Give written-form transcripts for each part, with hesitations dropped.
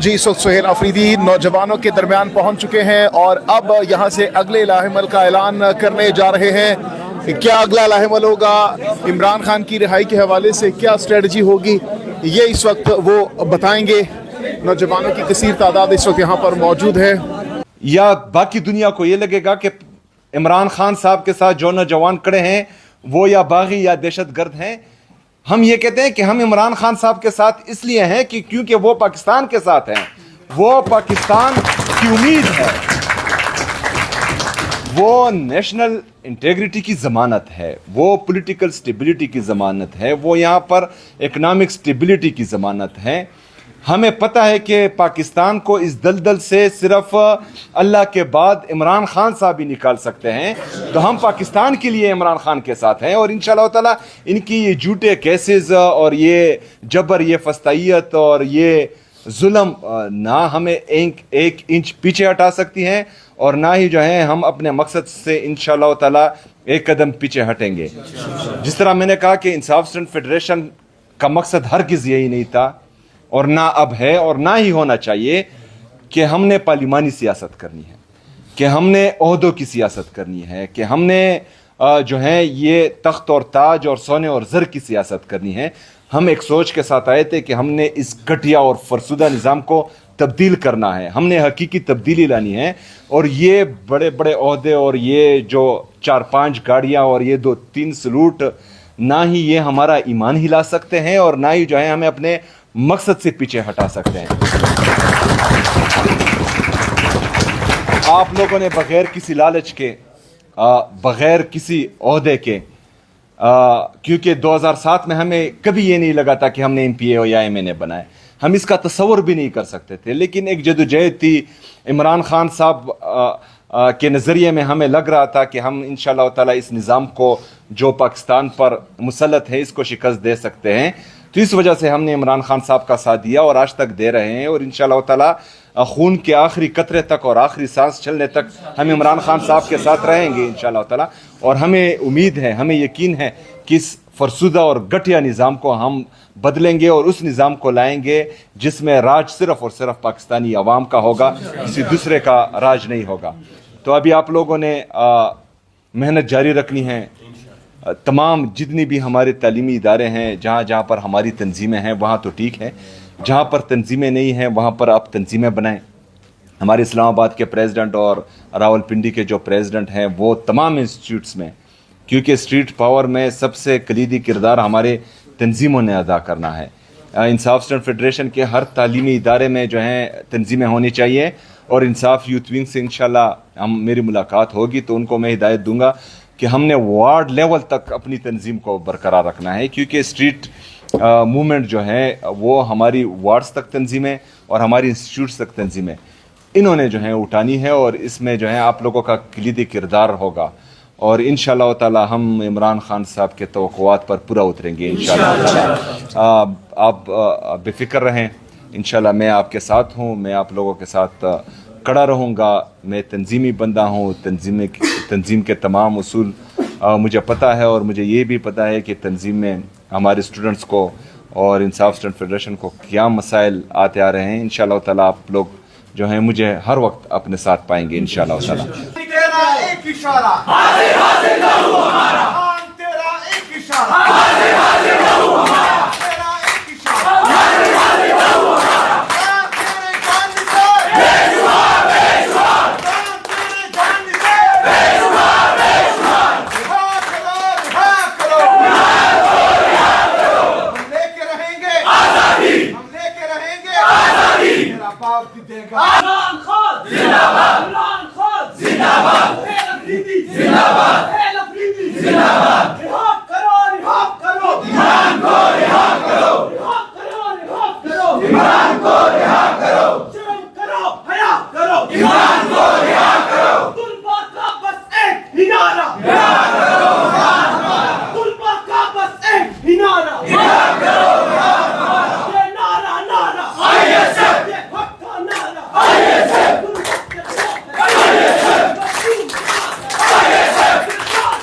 जी, इस वक्त सुहेल अफरीदी नौजवानों के दरमियान पहुंच चुके हैं और अब यहां से अगले लाहेमल का ऐलान करने जा रहे हैं। क्या अगला लाहेमल होगा, इमरान खान की रिहाई के हवाले से क्या स्ट्रेटजी होगी, ये इस वक्त वो बताएंगे। नौजवानों की कसीर तादाद इस वक्त यहाँ पर मौजूद है। या बाकी दुनिया को ये लगेगा कि इमरान खान साहब के साथ जो नौजवान खड़े हैं वो या बागी या दहशतगर्द हैं। हम ये कहते हैं कि हम इमरान खान साहब के साथ इसलिए हैं कि क्योंकि वो पाकिस्तान के साथ हैं, वो पाकिस्तान की उम्मीद है, वो नेशनल इंटेग्रिटी की ज़मानत है, वो पॉलिटिकल स्टेबिलिटी की ज़मानत है, वो यहाँ पर इकोनॉमिक स्टेबिलिटी की ज़मानत है। हमें पता है कि पाकिस्तान को इस दलदल से सिर्फ अल्लाह के बाद इमरान खान साहब ही निकाल सकते हैं। तो हम पाकिस्तान के लिए इमरान खान के साथ हैं और इंशाअल्लाह ताला इनकी ये झूठे केसेस और ये जबर, ये फस्तायत और ये जुल्म ना हमें एक इंच पीछे हटा सकती हैं और ना ही जो है हम अपने मकसद से इंशाअल्लाह ताला एक कदम पीछे हटेंगे। जिस तरह मैंने कहा कि इंसाफ स्टूडेंट फेडरेशन का मकसद हरगिज़ यही नहीं था और ना अब है और ना ही होना चाहिए कि हमने पार्लिमानी सियासत करनी है, कि हमने ओहदों की सियासत करनी है, कि हमने जो है ये तख्त और ताज और सोने और ज़र की सियासत करनी है। हम एक सोच के साथ आए थे कि हमने इस घटिया और फरसुदा निज़ाम को तब्दील करना है, हमने हकीकी तब्दीली लानी है। और ये बड़े बड़े ओहदे और ये जो 4-5 गाड़ियाँ और ये 2-3 सलूट, ना ही ये हमारा ईमान हिला सकते हैं और ना ही जो है हमें अपने मकसद से पीछे हटा सकते हैं। आप लोगों ने बगैर किसी लालच के, बगैर किसी ओहदे के, क्योंकि 2007 में हमें कभी ये नहीं लगा था कि हमने MPA या MNA बनाए, हम इसका तस्वर भी नहीं कर सकते थे। लेकिन एक जदोजहद थी, इमरान खान साहब के नज़रिए में हमें लग रहा था कि हम इंशाअल्लाह ताला इस निज़ाम को जो पाकिस्तान पर मुसल्लत है इसको शिकस्त दे सकते हैं। तो इस वजह से हमने इमरान खान साहब का साथ दिया और आज तक दे रहे हैं और इंशाअल्लाह ताला खून के आखिरी कतरे तक और आखिरी सांस चलने तक हम इमरान खान साहब के साथ रहेंगे इंशाअल्लाह ताला। और हमें उम्मीद है, हमें यकीन है कि इस फरसुदा और घटिया निज़ाम को हम बदलेंगे और उस निज़ाम को लाएंगे जिसमें राज सिर्फ और सिर्फ पाकिस्तानी अवाम का होगा, किसी दूसरे का राज नहीं होगा। तो अभी आप लोगों ने मेहनत जारी रखनी है। तमाम जितनी भी हमारे तालीमी इदारे हैं, जहाँ जहाँ पर हमारी तंजीमें हैं वहाँ तो ठीक है, जहाँ पर तंजीमें नहीं हैं वहाँ पर आप तंजीमें बनाएं। हमारे इस्लामाबाद के प्रेसिडेंट और रावलपिंडी के जो प्रेसिडेंट हैं वो तमाम इंस्टीट्यूट्स में, क्योंकि स्ट्रीट पावर में सबसे कलीदी किरदार हमारे तंजीमों ने अदा करना है। इंसाफ स्टूडेंट फेडरेशन के हर तालीमी इदारे में जो हैं तंजीमें होनी चाहिए और इंसाफ यूथ विंग से इंशाल्लाह मेरी मुलाकात होगी तो उनको मैं हिदायत दूंगा कि हमने वार्ड लेवल तक अपनी तंजीम को बरकरार रखना है, क्योंकि स्ट्रीट मूवमेंट जो है वो हमारी वार्ड्स तक तंजीमें और हमारी इंस्टीट्यूट्स तक तंजीमें इन्होंने जो है उठानी है और इसमें जो है आप लोगों का कलीदी किरदार होगा और इंशाअल्लाह ताला हम इमरान खान साहब के तवक्कुआत पर पूरा उतरेंगे इंशाअल्लाह ताला। आप बेफिक्र रहें, इंशाअल्लाह मैं आपके साथ हूँ, मैं आप लोगों के साथ खड़ा रहूँगा। मैं तंजीमी बंदा हूँ, तंजीम के तमाम उसूल मुझे पता है और मुझे ये भी पता है कि तंजीम में हमारे स्टूडेंट्स को और इंसाफ स्टूडेंट फेडरेशन को क्या मसाइल आते आ रहे हैं। इंशाअल्लाह ताला आप लोग जो हैं मुझे हर वक्त अपने साथ पाएंगे इंशाअल्लाह ताला। इमरान खान जिंदाबाद, इमरान खान जिंदाबाद, जिंदाबाद, जिंदाबाद। रिहा करो, इमरान को रिहा करो, इमरान को रिहा करो, जुर्म करो, हया करो, इमरान को रिहा करो। तुलबा का बस एक ही नारा, रिहा करो इमरान हमारा। तुलबा का बस एक ही नारा, रिहा करो इमरान हमारा। ये नारा नारा ISF, ये हक का नारा ISF, ISF, ISF, ISF,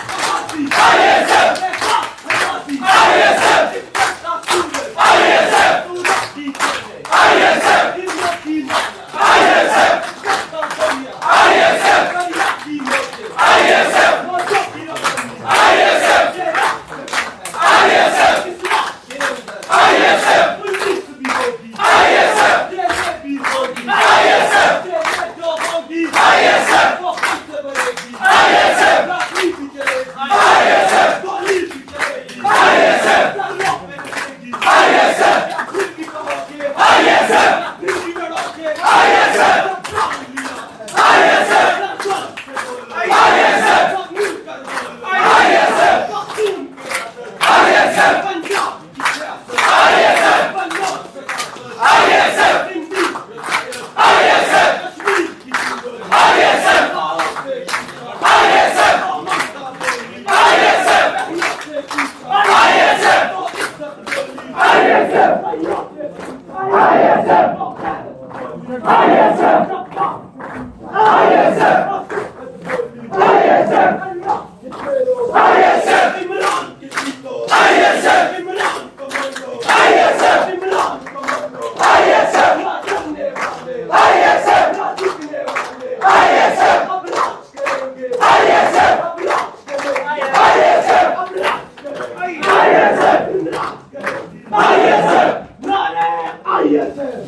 ISF, Imran किसी को इमरान कमांडो इमरान कमांडो ना करने वाले ना झुकने वाले अब राज करेंगे अब राज करेंगे अब राज करेंगे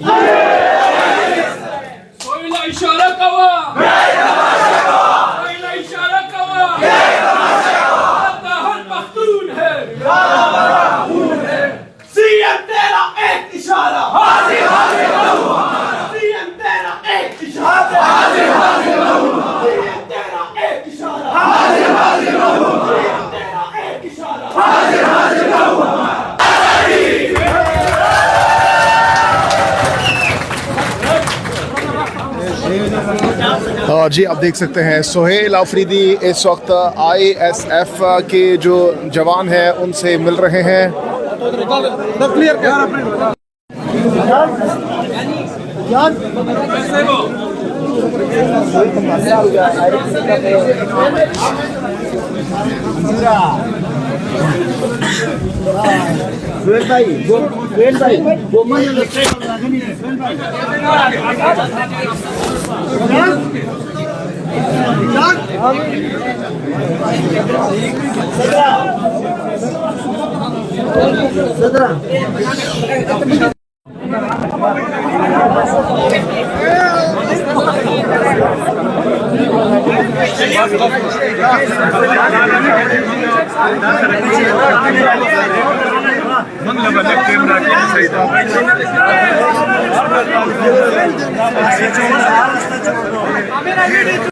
नारे कोयला इशारा कवा कोयला इशारा कवा हर मखतून है सीएम तेरा एक इशारा हाजिर हाजिर रहूं हमारा सीएम तेरा एक इशारा हाजिर हाजिर रहूं सीएम तेरा एक इशारा हाजिर हाजिर रहूं सीएम तेरा एक इशारा हाजिर हाजिर रहूं हमारा जी आप देख सकते हैं सुहेल आफरीदी इस वक्त ISF के जो जवान हैं उनसे मिल रहे हैं। कैमरा